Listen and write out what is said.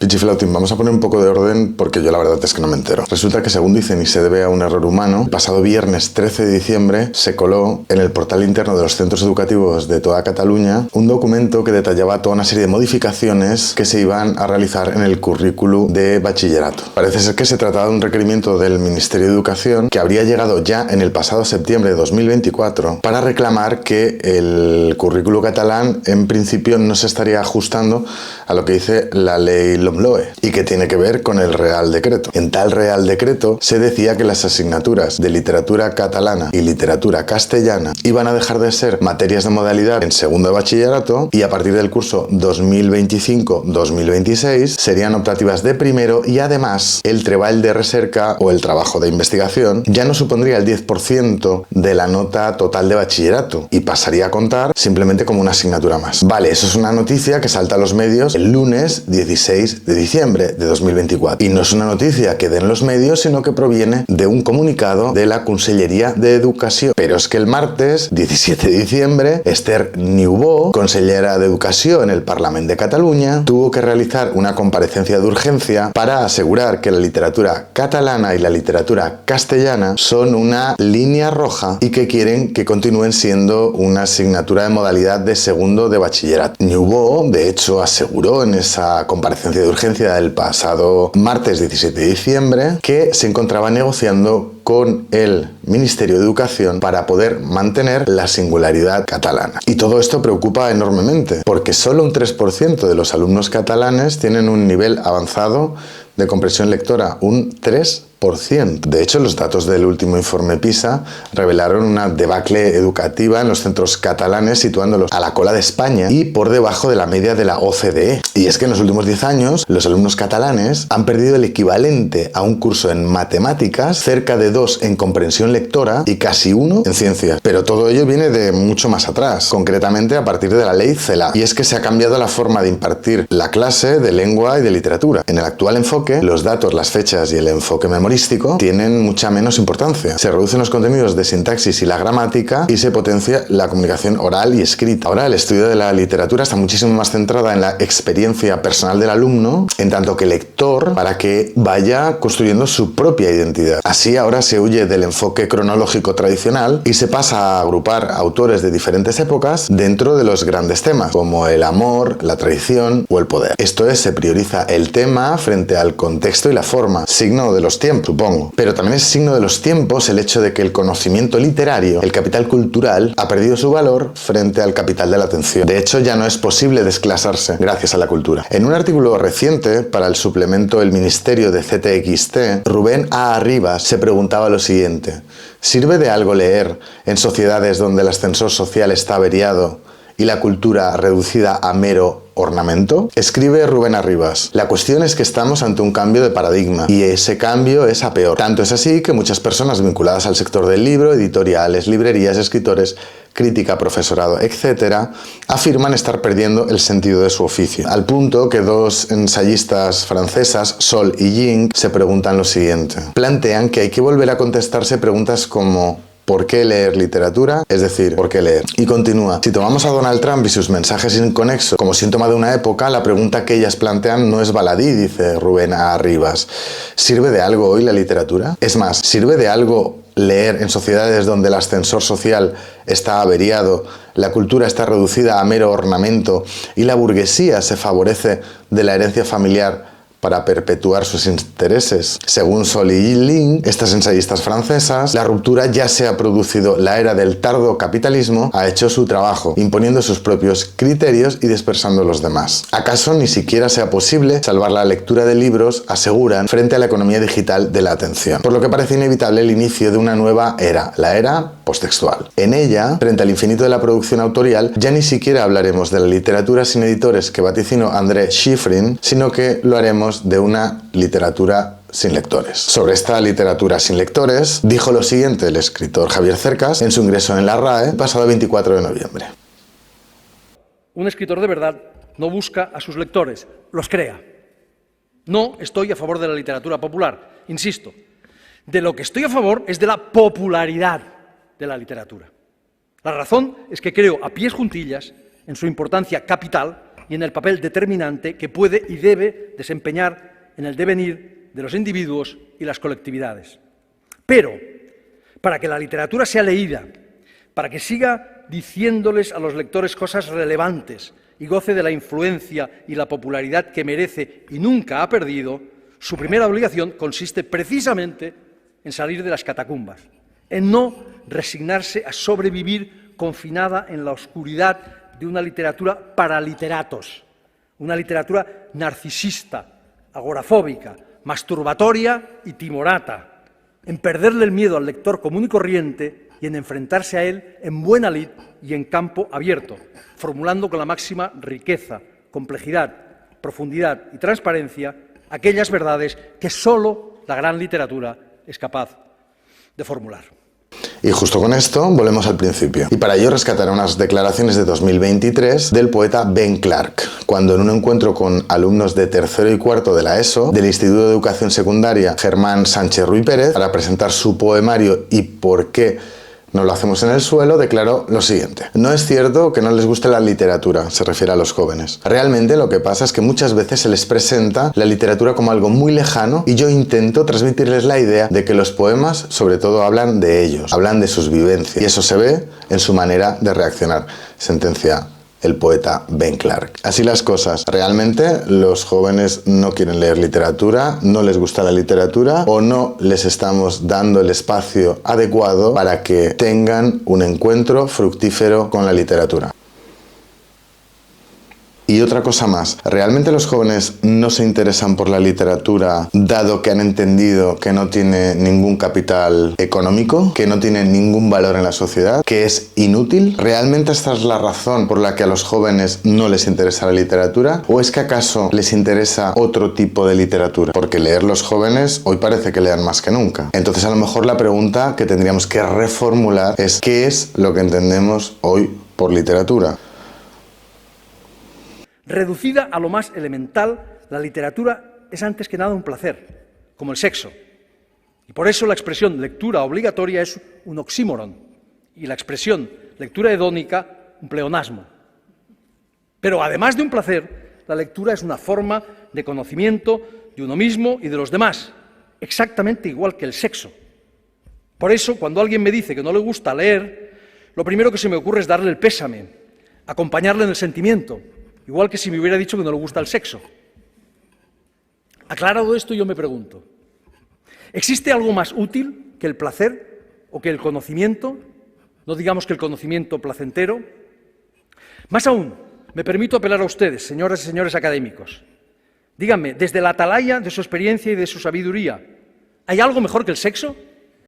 Pichiflautín, vamos a poner un poco de orden porque yo la verdad es que no me entero. Resulta que, según dicen y se debe a un error humano, el pasado viernes 13 de diciembre se coló en el portal interno de los centros educativos de toda Cataluña un documento que detallaba toda una serie de modificaciones que se iban a realizar en el currículum de bachillerato. Parece ser que se trataba de un requerimiento del Ministerio de Educación que habría llegado ya en el pasado septiembre de 2024 para reclamar que el currículum catalán en principio no se estaría ajustando a lo que dice la ley LOMLOE y que tiene que ver con el Real Decreto. En tal Real Decreto se decía que las asignaturas de literatura catalana y literatura castellana iban a dejar de ser materias de modalidad en segundo de bachillerato y a partir del curso 2025-2026 serían optativas de primero, y además el treball de recerca o el trabajo de investigación ya no supondría el 10% de la nota total de bachillerato y pasaría a contar simplemente como una asignatura más. Vale, eso es una noticia que salta a los medios el lunes 16 de diciembre de 2024. Y no es una noticia que den los medios, sino que proviene de un comunicado de la Conselleria de Educación. Pero es que el martes 17 de diciembre, Esther Niubó, consellera de Educación en el Parlament de Cataluña, tuvo que realizar una comparecencia de urgencia para asegurar que la literatura catalana y la literatura castellana son una línea roja y que quieren que continúen siendo una asignatura de modalidad de segundo de bachillerato. Niubó, de hecho, aseguró en esa comparecencia de urgencia del pasado martes 17 de diciembre que se encontraba negociando con el Ministerio de Educación para poder mantener la singularidad catalana. Y todo esto preocupa enormemente, porque solo un 3% de los alumnos catalanes tienen un nivel avanzado de comprensión lectora, un 3%. De hecho, los datos del último informe PISA revelaron una debacle educativa en los centros catalanes, situándolos a la cola de España y por debajo de la media de la OCDE. Y es que en los últimos 10 años, los alumnos catalanes han perdido el equivalente a un curso en matemáticas, cerca de 2 en comprensión lectora y casi 1 en ciencias. Pero todo ello viene de mucho más atrás, concretamente a partir de la ley CELA. Y es que se ha cambiado la forma de impartir la clase de lengua y de literatura. En el actual enfoque, los datos, las fechas y el enfoque memorístico tienen mucha menos importancia. Se reducen los contenidos de sintaxis y la gramática y se potencia la comunicación oral y escrita. Ahora el estudio de la literatura está muchísimo más centrada en la experiencia personal del alumno, en tanto que lector, para que vaya construyendo su propia identidad. Así ahora se huye del enfoque cronológico tradicional y se pasa a agrupar autores de diferentes épocas dentro de los grandes temas, como el amor, la traición o el poder. Esto es, se prioriza el tema frente al contexto y la forma, signo de los tiempos, supongo. Pero también es signo de los tiempos el hecho de que el conocimiento literario, el capital cultural, ha perdido su valor frente al capital de la atención. De hecho, ya no es posible desclasarse gracias a la cultura. En un artículo reciente para el suplemento El Ministerio de CTXT, Rubén A. Arribas se preguntaba lo siguiente: ¿sirve de algo leer en sociedades donde el ascensor social está averiado y la cultura reducida a mero ornamento? Escribe Rubén Arribas: la cuestión es que estamos ante un cambio de paradigma y ese cambio es a peor. Tanto es así que muchas personas vinculadas al sector del libro, editoriales, librerías, escritores, crítica, profesorado, etc., afirman estar perdiendo el sentido de su oficio. Al punto que dos ensayistas francesas, Sol y Ying, se preguntan lo siguiente. Plantean que hay que volver a contestarse preguntas como: ¿por qué leer literatura? Es decir, ¿por qué leer? Y continúa: si tomamos a Donald Trump y sus mensajes inconexos como síntoma de una época, la pregunta que ellas plantean no es baladí, dice Rubén A. Arribas. ¿Sirve de algo hoy la literatura? Es más, ¿sirve de algo leer en sociedades donde el ascensor social está averiado, la cultura está reducida a mero ornamento y la burguesía se favorece de la herencia familiar para perpetuar sus intereses? Según Sol y Ying, estas ensayistas francesas, la ruptura ya se ha producido. La era del tardo capitalismo ha hecho su trabajo, imponiendo sus propios criterios y dispersando los demás. ¿Acaso ni siquiera sea posible salvar la lectura de libros, aseguran, frente a la economía digital de la atención? Por lo que parece inevitable el inicio de una nueva era, la era posttextual. En ella, frente al infinito de la producción autorial, ya ni siquiera hablaremos de la literatura sin editores que vaticinó André Schifrin, sino que lo haremos de una literatura sin lectores. Sobre esta literatura sin lectores, dijo lo siguiente el escritor Javier Cercas en su ingreso en la RAE el pasado 24 de noviembre. Un escritor de verdad no busca a sus lectores, los crea. No estoy a favor de la literatura popular, insisto. De lo que estoy a favor es de la popularidad de la literatura. La razón es que creo a pies juntillas en su importancia capital y en el papel determinante que puede y debe desempeñar en el devenir de los individuos y las colectividades. Pero, para que la literatura sea leída, para que siga diciéndoles a los lectores cosas relevantes y goce de la influencia y la popularidad que merece y nunca ha perdido, su primera obligación consiste precisamente en salir de las catacumbas, en no resignarse a sobrevivir confinada en la oscuridad de una literatura para literatos, una literatura narcisista, agorafóbica, masturbatoria y timorata, en perderle el miedo al lector común y corriente y en enfrentarse a él en buena lid y en campo abierto, formulando con la máxima riqueza, complejidad, profundidad y transparencia aquellas verdades que sólo la gran literatura es capaz de formular. Y justo con esto volvemos al principio. Y para ello rescataré unas declaraciones de 2023 del poeta Ben Clark, cuando en un encuentro con alumnos de tercero y cuarto de la ESO del Instituto de Educación Secundaria Germán Sánchez Ruy Pérez, para presentar su poemario y por qué no lo hacemos en el suelo, declaró lo siguiente: no es cierto que no les guste la literatura, se refiere a los jóvenes. Realmente lo que pasa es que muchas veces se les presenta la literatura como algo muy lejano y yo intento transmitirles la idea de que los poemas sobre todo hablan de ellos, hablan de sus vivencias y eso se ve en su manera de reaccionar, sentencia el poeta Ben Clark. Así las cosas. Realmente los jóvenes no quieren leer literatura, no les gusta la literatura o no les estamos dando el espacio adecuado para que tengan un encuentro fructífero con la literatura. Y otra cosa más, ¿realmente los jóvenes no se interesan por la literatura dado que han entendido que no tiene ningún capital económico, que no tiene ningún valor en la sociedad, que es inútil? ¿Realmente esta es la razón por la que a los jóvenes no les interesa la literatura? ¿O es que acaso les interesa otro tipo de literatura? Porque leer los jóvenes hoy parece que lean más que nunca. Entonces a lo mejor la pregunta que tendríamos que reformular es ¿qué es lo que entendemos hoy por literatura? Reducida a lo más elemental, la literatura es antes que nada un placer, como el sexo. Y por eso la expresión lectura obligatoria es un oxímoron y la expresión lectura hedónica un pleonasmo. Pero además de un placer, la lectura es una forma de conocimiento de uno mismo y de los demás, exactamente igual que el sexo. Por eso, cuando alguien me dice que no le gusta leer, lo primero que se me ocurre es darle el pésame, acompañarle en el sentimiento, igual que si me hubiera dicho que no le gusta el sexo. Aclarado esto, yo me pregunto, ¿existe algo más útil que el placer o que el conocimiento? No digamos que el conocimiento placentero. Más aún, me permito apelar a ustedes, señoras y señores académicos. Díganme, desde la atalaya de su experiencia y de su sabiduría, ¿hay algo mejor que el sexo?